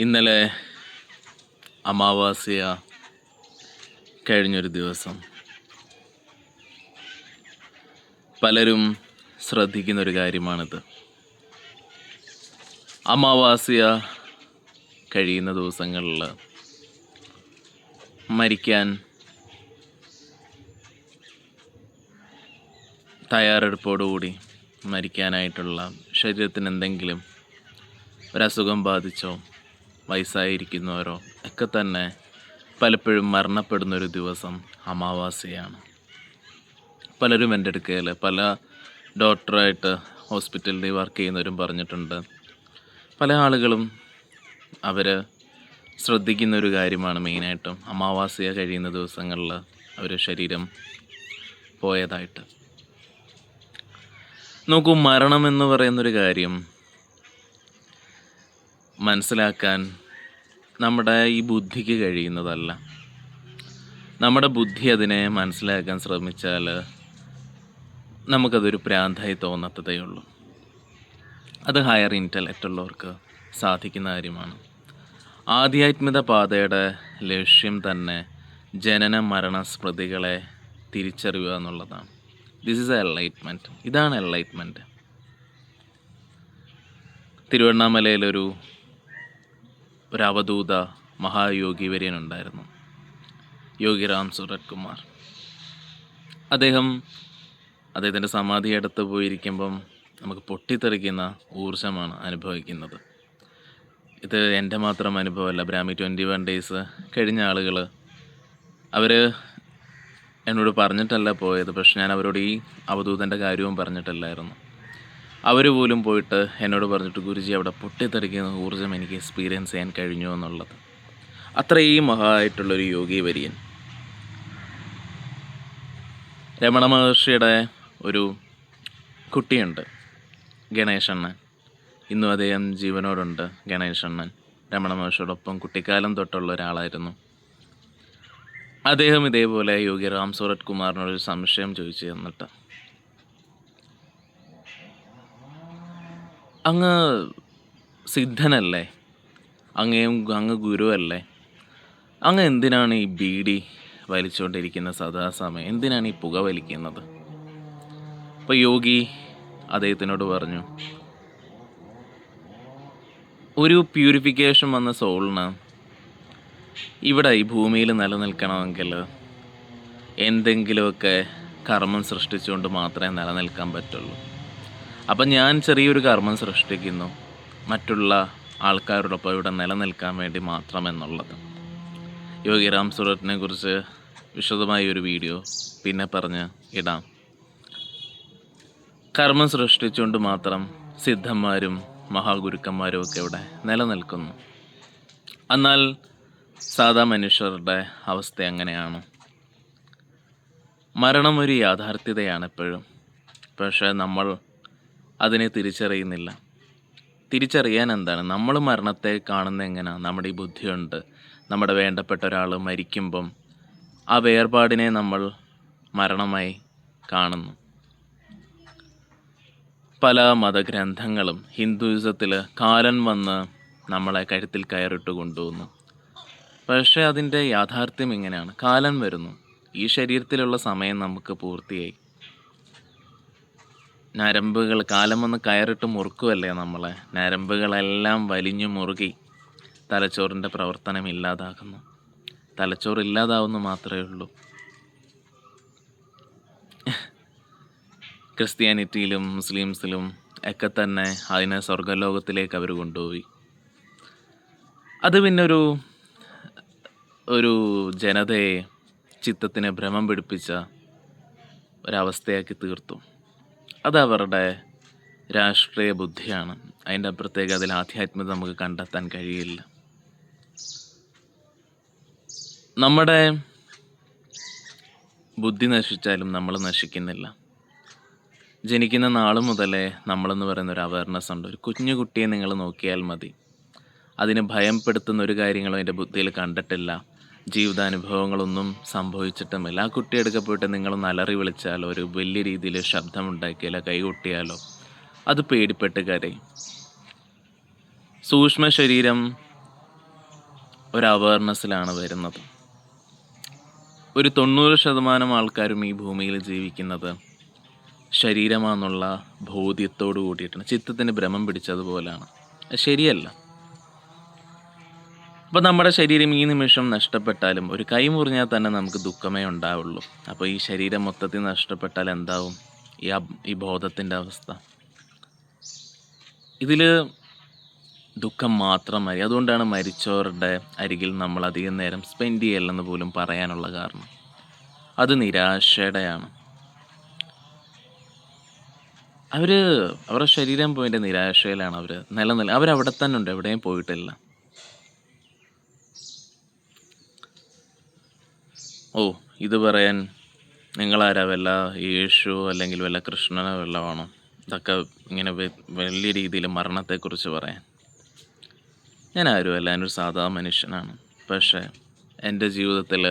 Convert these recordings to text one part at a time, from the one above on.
ഇന്നലെ അമാവാസ്യ കഴിഞ്ഞൊരു ദിവസം പലരും ശ്രദ്ധിക്കുന്നൊരു കാര്യമാണിത്. അമാവാസ്യ കഴിയുന്ന ദിവസങ്ങളിൽ മരിക്കാൻ തയ്യാറെടുപ്പോടുകൂടി മരിക്കാനായിട്ടുള്ള ശരീരത്തിന് എന്തെങ്കിലും ഒരസുഖം ബാധിച്ചോ വയസ്സായിരിക്കുന്നവരോ ഒക്കെ തന്നെ പലപ്പോഴും മരണപ്പെടുന്നൊരു ദിവസം അമാവാസ്യയാണ്. പലരും എൻ്റെ അടുക്കൽ പല ഡോക്ടറായിട്ട് ഹോസ്പിറ്റലിൽ വർക്ക് ചെയ്യുന്നവരും പറഞ്ഞിട്ടുണ്ട്. പല ആളുകളും അവർ ശ്രദ്ധിക്കുന്നൊരു കാര്യമാണ് മെയിനായിട്ടും അമാവാസ്യ കഴിയുന്ന ദിവസങ്ങളിൽ അവർ ശരീരം പോയതായിട്ട്. നോക്കൂ, മരണമെന്ന് പറയുന്നൊരു കാര്യം മനസ്സിലാക്കാൻ നമ്മുടെ ഈ ബുദ്ധിക്ക് കഴിയുന്നതല്ല. നമ്മുടെ ബുദ്ധി അതിനെ മനസ്സിലാക്കാൻ ശ്രമിച്ചാൽ നമുക്കതൊരു ഭ്രാന്തായി തോന്നത്തതേ ഉള്ളൂ. അത് ഹയർ ഇൻ്റലക്റ്റ് ഉള്ളവർക്ക് സാധിക്കുന്ന കാര്യമാണ്. ആധ്യാത്മിക പാതയുടെ ലക്ഷ്യം തന്നെ ജനന മരണ സ്മൃതികളെ തിരിച്ചറിയുക എന്നുള്ളതാണ്. This is enlightenment. ഇതാണ് എൻലൈറ്റ്മെൻറ്റ്. തിരുവണ്ണാമലയിലൊരു അവധൂത മഹായോഗി വര്യനുണ്ടായിരുന്നു, യോഗി റാം സൂരത് കുമാർ. അദ്ദേഹത്തിൻ്റെ സമാധി അടുത്ത് പോയിരിക്കുമ്പം നമുക്ക് പൊട്ടിത്തെറിക്കുന്ന ഊർജ്ജമാണ് അനുഭവിക്കുന്നത്. ഇത് എൻ്റെ മാത്രം അനുഭവമല്ല. ബ്രാഹ്മി 21 ഡേയ്സ് കഴിഞ്ഞ ആളുകൾ അവർ എന്നോട് പറഞ്ഞിട്ടല്ല പോയത്. പക്ഷെ ഞാൻ അവരോട് ഈ അവധൂതൻ്റെ കാര്യവും പറഞ്ഞിട്ടില്ലായിരുന്നു. അവർ പോലും പോയിട്ട് എന്നോട് പറഞ്ഞിട്ട്, ഗുരുജി അവിടെ പൊട്ടിത്തെറിക്കുന്ന ഊർജ്ജം എനിക്ക് എക്സ്പീരിയൻസ് ചെയ്യാൻ കഴിഞ്ഞു എന്നുള്ളത്. അത്രയും മഹായിട്ടുള്ളൊരു യോഗി വര്യൻ. രമണ മഹർഷിയുടെ ഒരു കുട്ടിയുണ്ട്, ഗണേശണ്ണൻ. ഇന്നും അദ്ദേഹം ജീവനോടുണ്ട്. ഗണേശണ്ണൻ രമണ മഹർഷിയോടൊപ്പം കുട്ടിക്കാലം തൊട്ടുള്ള ഒരാളായിരുന്നു. അദ്ദേഹം ഇതേപോലെ യോഗി റാം സൂരത് കുമാറിനോടൊരു സംശയം ചോദിച്ചു തന്നിട്ട്, അങ്ങ് സിദ്ധനല്ലേ, അങ്ങ് ഗുരുവല്ലേ, അങ്ങ് എന്തിനാണ് ഈ ബീഡി വലിച്ചുകൊണ്ടിരിക്കുന്ന സദാസമയം, എന്തിനാണ് ഈ പുക വലിക്കുന്നത്? അപ്പോൾ യോഗി അദ്ദേഹത്തിനോട് പറഞ്ഞു, ഒരു പ്യൂരിഫിക്കേഷൻ വന്ന സോളിന് ഇവിടെ ഈ ഭൂമിയിൽ നിലനിൽക്കണമെങ്കിൽ എന്തെങ്കിലുമൊക്കെ കർമ്മം സൃഷ്ടിച്ചുകൊണ്ട് മാത്രമേ നിലനിൽക്കാൻ പറ്റുള്ളൂ. അപ്പം ഞാൻ ചെറിയൊരു കർമ്മം സൃഷ്ടിക്കുന്നു മറ്റുള്ള ആൾക്കാരോടൊപ്പം ഇവിടെ നിലനിൽക്കാൻ വേണ്ടി മാത്രമെന്നുള്ളത്. യോഗി റാം സൂരത്തിനെ കുറിച്ച് വിശദമായ ഒരു വീഡിയോ പിന്നെ പറഞ്ഞ് ഇടാം. കർമ്മം സൃഷ്ടിച്ചുകൊണ്ട് മാത്രം സിദ്ധന്മാരും മഹാഗുരുക്കന്മാരും ഒക്കെ ഇവിടെ നിലനിൽക്കുന്നു. എന്നാൽ സാധാ മനുഷ്യരുടെ അവസ്ഥ എങ്ങനെയാണ്? മരണം ഒരു യാഥാർത്ഥ്യതയാണ് എപ്പോഴും. പക്ഷേ നമ്മൾ അതിനെ തിരിച്ചറിയുന്നില്ല. തിരിച്ചറിയാൻ എന്താണ്? നമ്മൾ മരണത്തെ കാണുന്ന എങ്ങനെയാണ്? നമ്മുടെ ഈ ബുദ്ധിയുണ്ട്. നമ്മുടെ വേണ്ടപ്പെട്ട ഒരാൾ മരിക്കുമ്പം ആ വേർപാടിനെ നമ്മൾ മരണമായി കാണുന്നു. പല മതഗ്രന്ഥങ്ങളും ഹിന്ദുയിസത്തിൽ കാലൻ വന്ന് നമ്മളെ കഴുത്തിൽ കയറിട്ട് കൊണ്ടുപോകുന്നു. പക്ഷേ അതിൻ്റെ യാഥാർത്ഥ്യം ഇങ്ങനെയാണ്. കാലൻ വരുന്നു, ഈ ശരീരത്തിലുള്ള സമയം നമുക്ക് പൂർത്തിയായി. നരമ്പുകൾ കാലം വന്ന് കയറിട്ട് മുറുക്കുമല്ലേ നമ്മളെ. നരമ്പുകളെല്ലാം വലിഞ്ഞു മുറുകി തലച്ചോറിൻ്റെ പ്രവർത്തനം ഇല്ലാതാകുന്നു. തലച്ചോറ് ഇല്ലാതാവുന്നു മാത്രമേ ഉള്ളൂ. ക്രിസ്ത്യാനിറ്റിയിലും മുസ്ലിംസിലും ഒക്കെ തന്നെ അതിനെ സ്വർഗലോകത്തിലേക്ക് അവർ കൊണ്ടുപോയി. അത് പിന്നെ ഒരു ജനതയെ ചിത്തത്തിനെ ഭ്രമം പിടിപ്പിച്ച ഒരവസ്ഥയാക്കി തീർത്തു. അതവരുടെ രാഷ്ട്രീയ ബുദ്ധിയാണ്. അതിൻ്റെ അപ്പുറത്തേക്ക് അതിൽ ആധ്യാത്മികത നമുക്ക് കണ്ടെത്താൻ കഴിയില്ല. നമ്മുടെ ബുദ്ധി നശിച്ചാലും നമ്മൾ നശിക്കുന്നില്ല. ജനിക്കുന്ന നാൾ മുതലേ നമ്മളെന്ന് പറയുന്നൊരു അവയർനെസ് ഉണ്ട്. ഒരു കുഞ്ഞു കുട്ടിയെ നിങ്ങൾ നോക്കിയാൽ മതി, അതിന് ഭയപ്പെടുത്തുന്ന ഒരു കാര്യങ്ങളും അതിൻ്റെ ബുദ്ധിയിൽ കണ്ടിട്ടില്ല. ജീവിതാനുഭവങ്ങളൊന്നും സംഭവിച്ചിട്ടുമില്ല. ആ കുട്ടി എടുക്കപ്പോയിട്ട് നിങ്ങളൊന്ന് അലറി വിളിച്ചാലോ ഒരു വലിയ രീതിയിൽ ശബ്ദമുണ്ടാക്കിയാലോ കൈകൊട്ടിയാലോ അത് പേടിപ്പെട്ട് കരയും. സൂക്ഷ്മ ശരീരം ഒരു അവയർനെസ്സിലാണ് വരുന്നത്. ഒരു 90% ആൾക്കാരും ഈ ഭൂമിയിൽ ജീവിക്കുന്നത് ശരീരമാണെന്നുള്ള ബോധ്യത്തോടു കൂടിയിട്ടാണ്. ചിത്തത്തിന് ഭ്രമം പിടിച്ചതുപോലെയാണ്. അത് ശരിയല്ല. അപ്പോൾ നമ്മുടെ ശരീരം ഈ നിമിഷം നഷ്ടപ്പെട്ടാലും ഒരു കൈ മുറിഞ്ഞാൽ തന്നെ നമുക്ക് ദുഃഖമേ ഉണ്ടാവുള്ളൂ. അപ്പോൾ ഈ ശരീരം മൊത്തത്തിൽ നഷ്ടപ്പെട്ടാൽ എന്താവും ഈ ബോധത്തിൻ്റെ അവസ്ഥ? ഇതിൽ ദുഃഖം മാത്രമായി. അതുകൊണ്ടാണ് മരിച്ചവരുടെ അരികിൽ നമ്മൾ അധികം നേരം സ്പെൻഡ് ചെയ്യല്ലെന്ന് പോലും പറയാനുള്ള കാരണം. അത് നിരാശയുടെയാണ്. അവരുടെ ശരീരം പോയിട്ട് നിരാശയിലാണ് അവരവിടെ തന്നെ ഉണ്ട്, എവിടെയും പോയിട്ടില്ല. ഇത് പറയാൻ നിങ്ങളാരാ? വല്ല യേശു അല്ലെങ്കിൽ വല്ല കൃഷ്ണനോ വല്ലതാണോ ഇതൊക്കെ ഇങ്ങനെ വലിയ രീതിയിൽ മരണത്തെക്കുറിച്ച് പറയാൻ? ഞാൻ ആരുമല്ല, ഞാനൊരു സാധാ മനുഷ്യനാണ്. പക്ഷേ എൻ്റെ ജീവിതത്തിൽ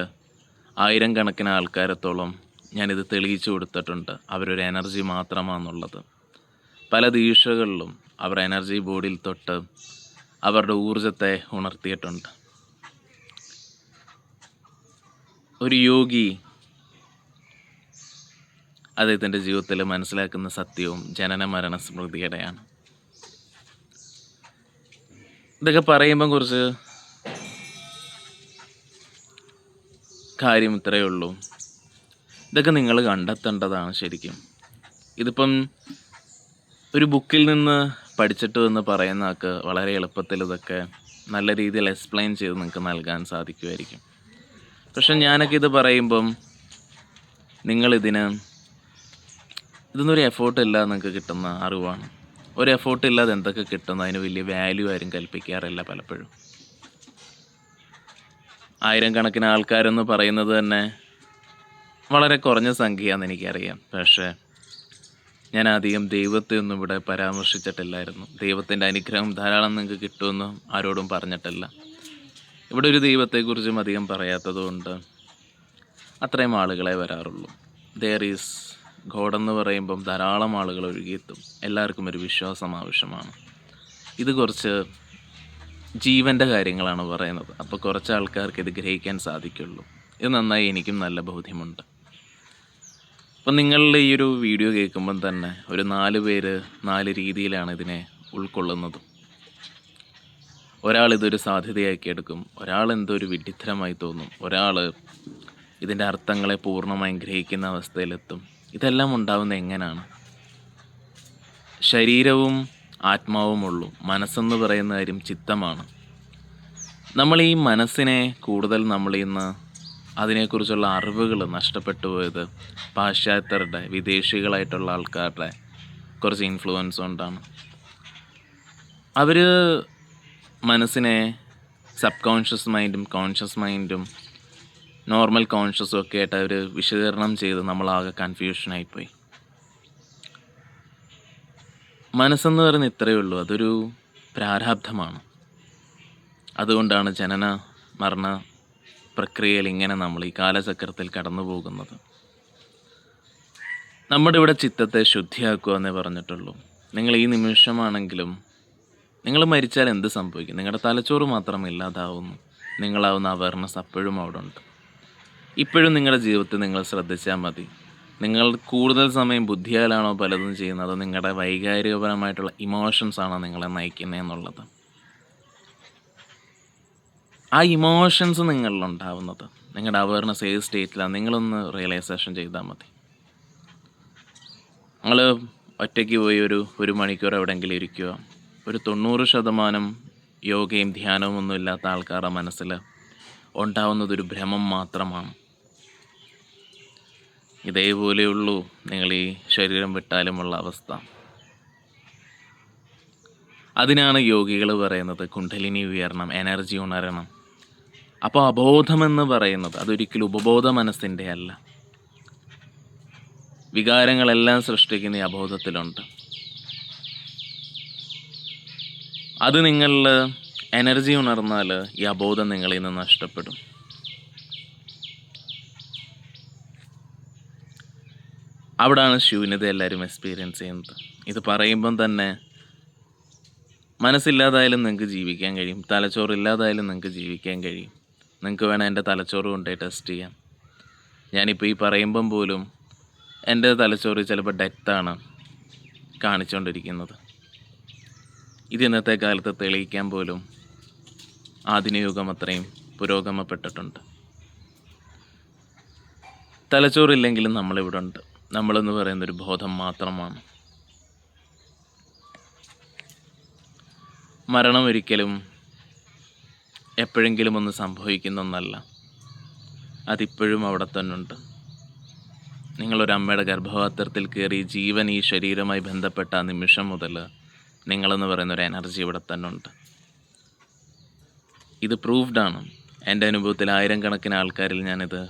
1000 കണക്കിന് ആൾക്കാരത്തോളം ഞാനിത് തെളിയിച്ചു കൊടുത്തിട്ടുണ്ട്. അവരൊരു എനർജി മാത്രമാണെന്നുള്ളത്. പല ദീക്ഷകളിലും അവർ എനർജി ബോഡിയിൽ തൊട്ട് അവരുടെ ഊർജത്തെ ഉണർത്തിയിട്ടുണ്ട്. ഒരു യോഗി അദ്ദേഹത്തിൻ്റെ ജീവിതത്തിൽ മനസ്സിലാക്കുന്ന സത്യവും ജനന മരണ സ്മൃതിയുടെയാണ്. ഇതൊക്കെ പറയുമ്പം കുറച്ച് കാര്യം ഇത്രയേ ഉള്ളൂ. ഇതൊക്കെ നിങ്ങൾ കണ്ടെത്തേണ്ടതാണ് ശരിക്കും. ഇതിപ്പം ഒരു ബുക്കിൽ നിന്ന് പഠിച്ചിട്ട് എന്ന് പറയുന്ന ആൾക്ക് വളരെ എളുപ്പത്തിൽ ഇതൊക്കെ നല്ല രീതിയിൽ എക്സ്പ്ലെയിൻ ചെയ്ത് നിങ്ങൾക്ക് നൽകാൻ സാധിക്കുമായിരിക്കും. പക്ഷെ ഞാനൊക്കെ ഇത് പറയുമ്പം ഇതൊന്നൊരു എഫേർട്ട് ഇല്ലാതെ നിങ്ങൾക്ക് കിട്ടുന്ന അറിവാണ്. ഒരു എഫേർട്ട് ഇല്ലാതെ എന്തൊക്കെ കിട്ടുന്നു അതിന് വലിയ വാല്യൂ ആരും കൽപ്പിക്കാറില്ല പലപ്പോഴും. 1000 കണക്കിന് ആൾക്കാരെന്ന് പറയുന്നത് തന്നെ വളരെ കുറഞ്ഞ സംഖ്യയാണെന്ന് എനിക്കറിയാം. പക്ഷേ ഞാൻ അധികം ദൈവത്തെ ഒന്നും ഇവിടെ പരാമർശിച്ചിട്ടില്ലായിരുന്നു. ദൈവത്തിൻ്റെ അനുഗ്രഹം ധാരാളം നിങ്ങൾക്ക് കിട്ടുമെന്ന് ആരോടും പറഞ്ഞിട്ടില്ല. ഇവിടെ ഒരു ദൈവത്തെക്കുറിച്ചും അധികം പറയാത്തതുകൊണ്ട് അത്രയും ആളുകളെ വരാറുള്ളൂ. ദെയർ ഈസ് ഗോഡ് എന്ന് പറയുമ്പം ധാരാളം ആളുകൾ ഒഴുകിയെത്തും. എല്ലാവർക്കും ഒരു വിശ്വാസം ആവശ്യമാണ്. ഇത് കുറച്ച് ജീവൻ്റെ കാര്യങ്ങളാണ് പറയുന്നത്. അപ്പോൾ കുറച്ച് ആൾക്കാർക്ക് ഇത് ഗ്രഹിക്കാൻ സാധിക്കുള്ളൂ. ഇത് നന്നായി എനിക്കും നല്ല ബോധ്യമുണ്ട്. അപ്പം നിങ്ങളുടെ ഈ ഒരു വീഡിയോ കേൾക്കുമ്പം തന്നെ ഒരു 4 പേര് 4 രീതിയിലാണ് ഇതിനെ ഉൾക്കൊള്ളുന്നത്. ഒരാൾ ഇതൊരു സാധ്യതയാക്കി എടുക്കും, ഒരാൾ എന്തോ ഒരു വിഡ്ഢിത്തരമായി തോന്നും, ഒരാൾ ഇതിൻ്റെ അർത്ഥങ്ങളെ പൂർണ്ണമായും ഗ്രഹിക്കുന്ന അവസ്ഥയിലെത്തും. ഇതെല്ലാം ഉണ്ടാവുന്നത് എങ്ങനെയാണ്? ശരീരവും ആത്മാവും ഉള്ളൂ. മനസ്സെന്ന് പറയുന്ന കാര്യം ചിത്തമാണ്. നമ്മൾ ഈ മനസ്സിനെ കൂടുതൽ ഇന്ന് അതിനെക്കുറിച്ചുള്ള അറിവുകൾ നഷ്ടപ്പെട്ടു പോയത് പാശ്ചാത്യരുടെ, വിദേശികളായിട്ടുള്ള ആൾക്കാരുടെ കുറച്ച് ഇൻഫ്ലുവൻസ് കൊണ്ടാണ്. അവർ മനസ്സിനെ സബ് കോൺഷ്യസ് മൈൻഡും കോൺഷ്യസ് മൈൻഡും നോർമൽ കോൺഷ്യസും ഒക്കെ ആയിട്ട് അവർ വിശദീകരണം ചെയ്ത് നമ്മളാകെ കൺഫ്യൂഷനായിപ്പോയി. മനസ്സെന്ന് പറയുന്നത് ഇത്രയേ ഉള്ളൂ, അതൊരു പ്രാരാബ്ധമാണ്. അതുകൊണ്ടാണ് ജനന മരണ പ്രക്രിയയിൽ ഇങ്ങനെ നമ്മൾ ഈ കാലചക്രത്തിൽ കടന്നു പോകുന്നത്. നമ്മുടെ ഇവിടെ ചിത്തത്തെ ശുദ്ധിയാക്കുക എന്നേ പറഞ്ഞിട്ടുള്ളൂ. നിങ്ങൾ ഈ നിമിഷമാണെങ്കിലും നിങ്ങൾ മരിച്ചാൽ എന്ത് സംഭവിക്കും? നിങ്ങളുടെ തലച്ചോറ് മാത്രം ഇല്ലാതാവുന്നു. നിങ്ങളാവുന്ന അവയർനെസ് അപ്പോഴും അവിടെ ഉണ്ട്. ഇപ്പോഴും നിങ്ങളുടെ ജീവിതത്തിൽ നിങ്ങൾ ശ്രദ്ധിച്ചാൽ മതി. നിങ്ങൾ കൂടുതൽ സമയം ബുദ്ധിയാലാണോ പലതും ചെയ്യുന്നത്, നിങ്ങളുടെ വൈകാരികപരമായിട്ടുള്ള ഇമോഷൻസാണോ നിങ്ങളെ നയിക്കുന്നത് എന്നുള്ളത്. ആ ഇമോഷൻസ് നിങ്ങളിലുണ്ടാവുന്നത് നിങ്ങളുടെ അവയർനെസ് ഏത് സ്റ്റേറ്റിലാണ് നിങ്ങളൊന്ന് റിയലൈസേഷൻ ചെയ്താൽ മതി. നിങ്ങൾ ഒറ്റയ്ക്ക് പോയി ഒരു മണിക്കൂർ എവിടെയെങ്കിലും ഇരിക്കുക. ഒരു 90% യോഗയും ധ്യാനവും ഒന്നും ഇല്ലാത്ത ആൾക്കാരുടെ മനസ്സിൽ ഉണ്ടാവുന്നതൊരു ഭ്രമം മാത്രമാണ്. ഇതേപോലെയുള്ളൂ നിങ്ങൾ ഈ ശരീരം വിട്ടാലുമുള്ള അവസ്ഥ. അതിനാണ് യോഗികൾ പറയുന്നത് കുണ്ഡലിനി ഉയരണം, എനർജി ഉണരണം. അപ്പോൾ അബോധമെന്ന് പറയുന്നത് അതൊരിക്കലും ഉപബോധ മനസ്സിൻ്റെ അല്ല. വികാരങ്ങളെല്ലാം സൃഷ്ടിക്കുന്ന ഈ അബോധത്തിലുണ്ട്. അത് നിങ്ങളിൽ എനർജി ഉണർന്നാൽ ഈ അബോധം നിങ്ങളിൽ നിന്ന് നഷ്ടപ്പെടും. അവിടാണ് ശൂന്യത എല്ലാവരും എക്സ്പീരിയൻസ് ചെയ്യുന്നത്. ഇത് പറയുമ്പം തന്നെ മനസ്സില്ലാതായാലും നിങ്ങൾക്ക് ജീവിക്കാൻ കഴിയും, തലച്ചോറില്ലാതായാലും നിങ്ങൾക്ക് ജീവിക്കാൻ കഴിയും. നിങ്ങൾക്ക് വേണം എൻ്റെ തലച്ചോറ് കൊണ്ടുപോയി ടെസ്റ്റ് ചെയ്യാം. ഞാനിപ്പോൾ ഈ പറയുമ്പം പോലും എൻ്റെ തലച്ചോറ് ചിലപ്പോൾ ഡെത്താണ് കാണിച്ചുകൊണ്ടിരിക്കുന്നത്. ഇത് ഇന്നത്തെ കാലത്ത് തെളിയിക്കാൻ പോലും ആധുനിക യുഗം അത്രയും പുരോഗമപ്പെട്ടിട്ടുണ്ട്. തലച്ചോറില്ലെങ്കിലും നമ്മളിവിടെ ഉണ്ട്. നമ്മളെന്ന് പറയുന്നൊരു ബോധം മാത്രമാണ്. മരണം ഒരിക്കലും എപ്പോഴെങ്കിലും ഒന്ന് സംഭവിക്കുന്ന ഒന്നല്ല, അതിപ്പോഴും അവിടെ തന്നെ ഉണ്ട്. നിങ്ങളൊരമ്മയുടെ ഗർഭപാത്രത്തിൽ കയറി ജീവൻ ഈ ശരീരവുമായി ബന്ധപ്പെട്ട ആ നിമിഷം മുതൽ നിങ്ങളെന്ന് പറയുന്നൊരു എനർജി ഇവിടെ തന്നെ ഉണ്ട്. ഇത് പ്രൂവ്ഡാണ്. എൻ്റെ അനുഭവത്തിൽ 1000 കണക്കിന് ആൾക്കാരിൽ ഞാനിത്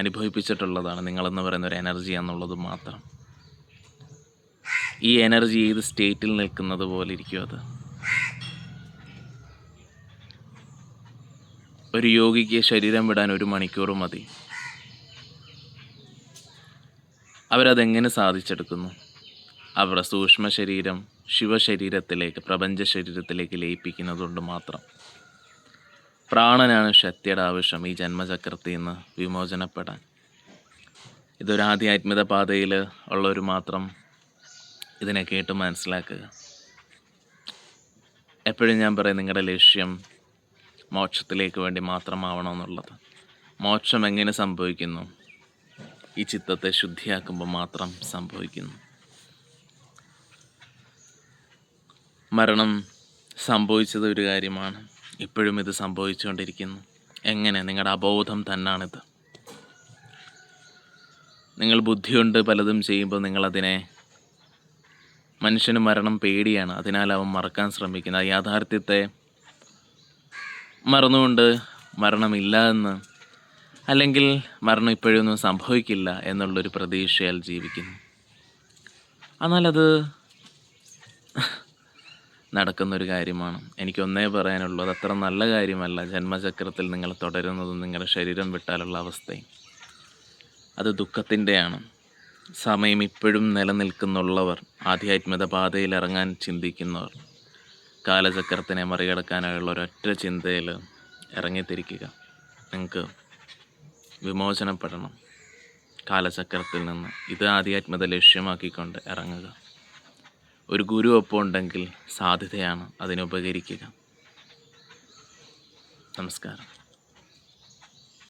അനുഭവിപ്പിച്ചിട്ടുള്ളതാണ്. നിങ്ങളെന്ന് പറയുന്നൊരു എനർജി എന്നുള്ളത് മാത്രം. ഈ എനർജി ഏത് സ്റ്റേറ്റിൽ നിൽക്കുന്നത് പോലെ ഇരിക്കും അത്. ഒരു യോഗിക്ക് ശരീരം വിടാൻ 1 മണിക്കൂർ മതി. അവരതെങ്ങനെ സാധിച്ചെടുക്കുന്നു? അവരുടെ സൂക്ഷ്മ ശരീരം ശിവശരീരത്തിലേക്ക്, പ്രപഞ്ച ശരീരത്തിലേക്ക് ലയിപ്പിക്കുന്നതുകൊണ്ട് മാത്രം. പ്രാണനാണ് ശക്തിയുടെ ആവശ്യം ഈ ജന്മചക്രത്തിൽ നിന്ന് വിമോചനപ്പെടാൻ. ഇതൊരു ആധ്യാത്മിക പാതയിൽ ഉള്ളവർ മാത്രം ഇതിനെ കേട്ട് മനസ്സിലാക്കുക. എപ്പോഴും ഞാൻ പറയും, നിങ്ങളുടെ ലക്ഷ്യം മോക്ഷത്തിലേക്ക് വേണ്ടി മാത്രമാവണമെന്നുള്ളത്. മോക്ഷം എങ്ങനെ സംഭവിക്കുന്നു? ഈ ചിത്തത്തെ ശുദ്ധിയാക്കുമ്പോൾ മാത്രം സംഭവിക്കുന്നു. മരണം സംഭവിച്ചത് ഒരു കാര്യമാണ്, ഇപ്പോഴും ഇത് സംഭവിച്ചുകൊണ്ടിരിക്കുന്നു. എങ്ങനെ? നിങ്ങളുടെ അബോധം തന്നാണിത്. നിങ്ങൾ ബുദ്ധി കൊണ്ട് പലതും ചെയ്യുമ്പോൾ നിങ്ങളതിനെ, മനുഷ്യന് മരണം പേടിയാണ്, അതിനാൽ അവൻ മറക്കാൻ ശ്രമിക്കുന്നത്. ആ യാഥാർത്ഥ്യത്തെ മറന്നുകൊണ്ട് മരണമില്ല എന്ന്, അല്ലെങ്കിൽ മരണം ഇപ്പോഴൊന്നും സംഭവിക്കില്ല എന്നുള്ളൊരു പ്രതീക്ഷയാൽ ജീവിക്കുന്നു. എന്നാലത് നടക്കുന്നൊരു കാര്യമാണ്. എനിക്കൊന്നേ പറയാനുള്ളൂ, അത് അത്ര നല്ല കാര്യമല്ല. ജന്മചക്രത്തിൽ നിങ്ങൾ തുടരുന്നതും നിങ്ങളുടെ ശരീരം വിട്ടാലുള്ള അവസ്ഥയും അത് ദുഃഖത്തിൻ്റെയാണ്. സമയം ഇപ്പോഴും നിലനിൽക്കുന്നുള്ളവർ, ആധ്യാത്മിക പാതയിൽ ഇറങ്ങാൻ ചിന്തിക്കുന്നവർ, കാലചക്രത്തിനെ മറികടക്കാനായുള്ള ഒരൊറ്റ ചിന്തയിൽ ഇറങ്ങിത്തിരിക്കുക. നിങ്ങൾക്ക് വിമോചനപ്പെടണം കാലചക്രത്തിൽ നിന്ന്. ഇത് ആധ്യാത്മികത ലക്ഷ്യമാക്കിക്കൊണ്ട് ഇറങ്ങുക. ഒരു ഗുരു ഒപ്പം ഉണ്ടെങ്കിൽ സാധ്യതയാണ്, അതിനുപകരിക്കുക. നമസ്കാരം.